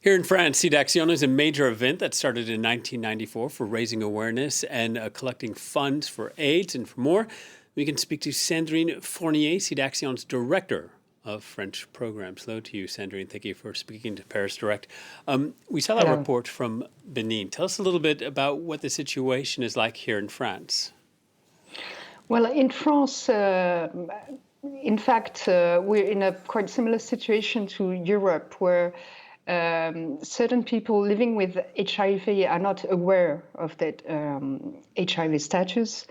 Here in France, Sidaction is a major event that started in 1994 for raising awareness and collecting funds for AIDS. And for more, we can speak to Sandrine Fournier, Sidaction's director of French programs. Hello to you, Sandrine. Thank you for speaking to Paris Direct. We saw that Hello. report from Benin. Tell us a little bit about what the situation is like here in France. Well, in France, in fact, we're in a quite similar situation to Europe, where certain people living with HIV are not aware of that HIV status.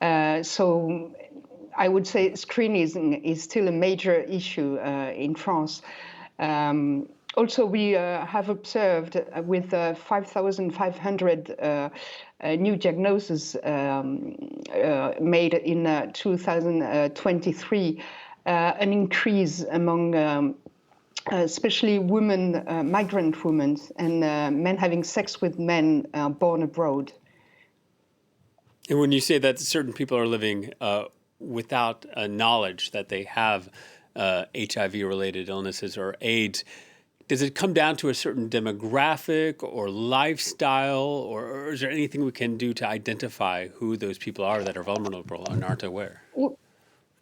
So I would say screening is still a major issue in France. Also, we have observed with 5,500 new diagnoses made in 2023, an increase among especially women, migrant women, and men having sex with men born abroad. And when you say that certain people are living without knowledge that they have HIV-related illnesses or AIDS, does it come down to a certain demographic or lifestyle, or is there anything we can do to identify who those people are that are vulnerable and aren't aware?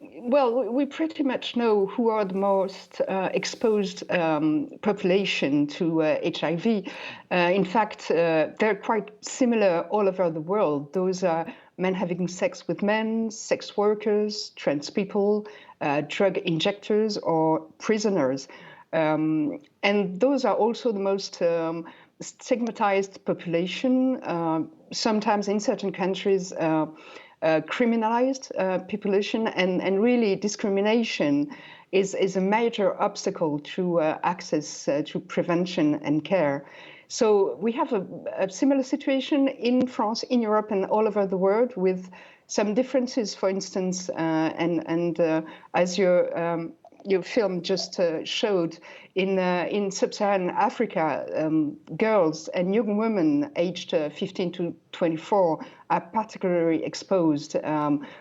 Well, we pretty much know who are the most exposed population to HIV. In fact, they're quite similar all over the world. Those are men having sex with men, sex workers, trans people, drug injectors, or prisoners. And those are also the most stigmatized population, sometimes in certain countries, criminalized population, and really discrimination is a major obstacle to access to prevention and care. So we have a similar situation in France, in Europe, and all over the world, with some differences, for instance, and as your film just showed, in sub-Saharan Africa, girls and young women aged 15 to 24 are particularly exposed.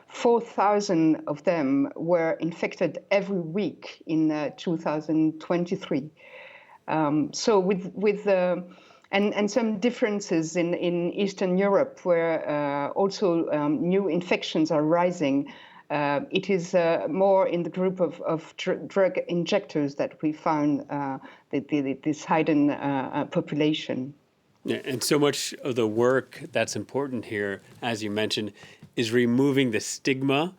4,000 of them were infected every week in 2023. So with and some differences in Eastern Europe, where also new infections are rising. It is more in the group of drug injectors that we found this hidden population. Yeah, and so much of the work that's important here, as you mentioned, is removing the stigma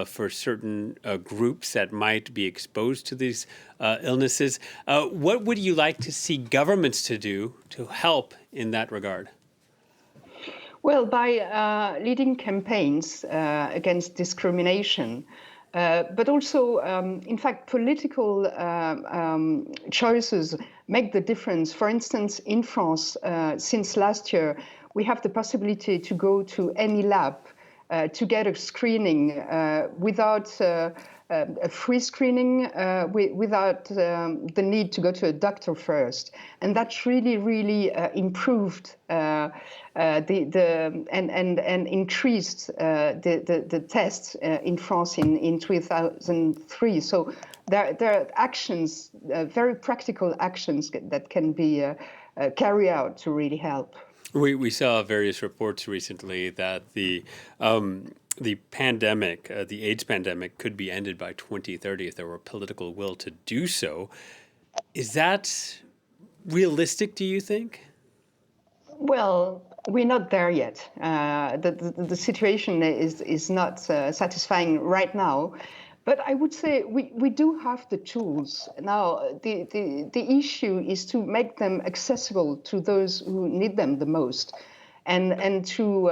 for certain groups that might be exposed to these illnesses. What would you like to see governments to do to help in that regard? Well, by leading campaigns against discrimination, but also, in fact, political choices make the difference. For instance, in France, since last year, we have the possibility to go to any lab to get a screening without a free screening, without the need to go to a doctor first, and that's really improved and increased the tests in France in 2003. So there are actions, very practical actions that can be carried out to really help. We saw various reports recently that the pandemic, the AIDS pandemic, could be ended by 2030 if there were political will to do so. Is that realistic, do you think? Well, we're not there yet. The situation is not satisfying right now. But I would say we do have the tools. Now, the issue is to make them accessible to those who need them the most, and to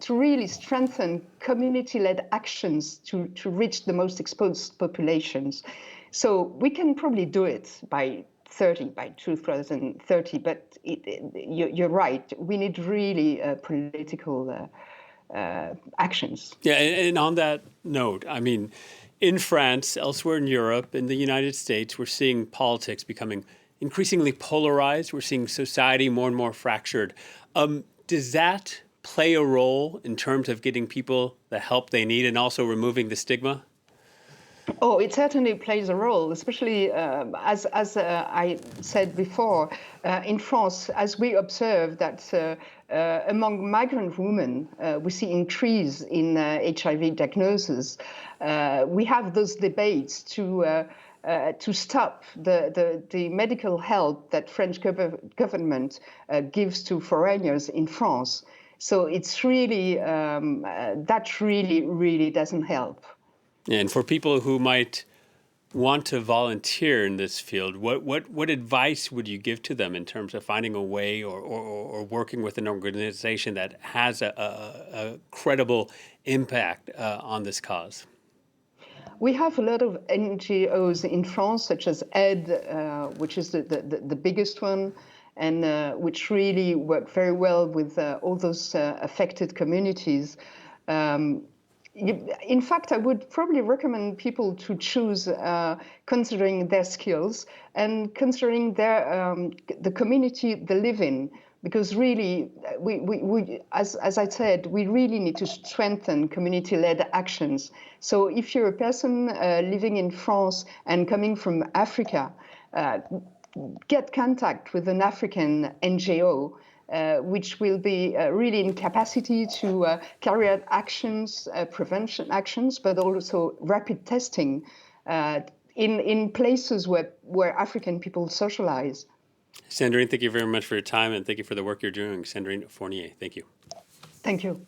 really strengthen community-led actions to reach the most exposed populations. So we can probably do it by 2030, but you're right. We need really political actions. Yeah, and on that note, I mean, in France, elsewhere in Europe, in the United States, we're seeing politics becoming increasingly polarized. We're seeing society more and more fractured. Does that play a role in terms of getting people the help they need and also removing the stigma? Oh, it certainly plays a role, especially as I said before, in France, as we observe that among migrant women, we see increase in HIV diagnosis. We have those debates to stop the medical help that French government gives to foreigners in France. So it's really that really doesn't help. And for people who might want to volunteer in this field, what advice would you give to them in terms of finding a way or working with an organization that has a credible impact on this cause? We have a lot of NGOs in France, such as AID, which is the biggest one, and which really work very well with all those affected communities. In fact, I would probably recommend people to choose considering their skills and considering the community they live in. Because really, as I said, we really need to strengthen community-led actions. So if you're a person living in France and coming from Africa, get contact with an African NGO, which will be really in capacity to carry out actions, prevention actions, but also rapid testing in places where African people socialize. Sandrine, thank you very much for your time and thank you for the work you're doing. Sandrine Fournier, thank you. Thank you.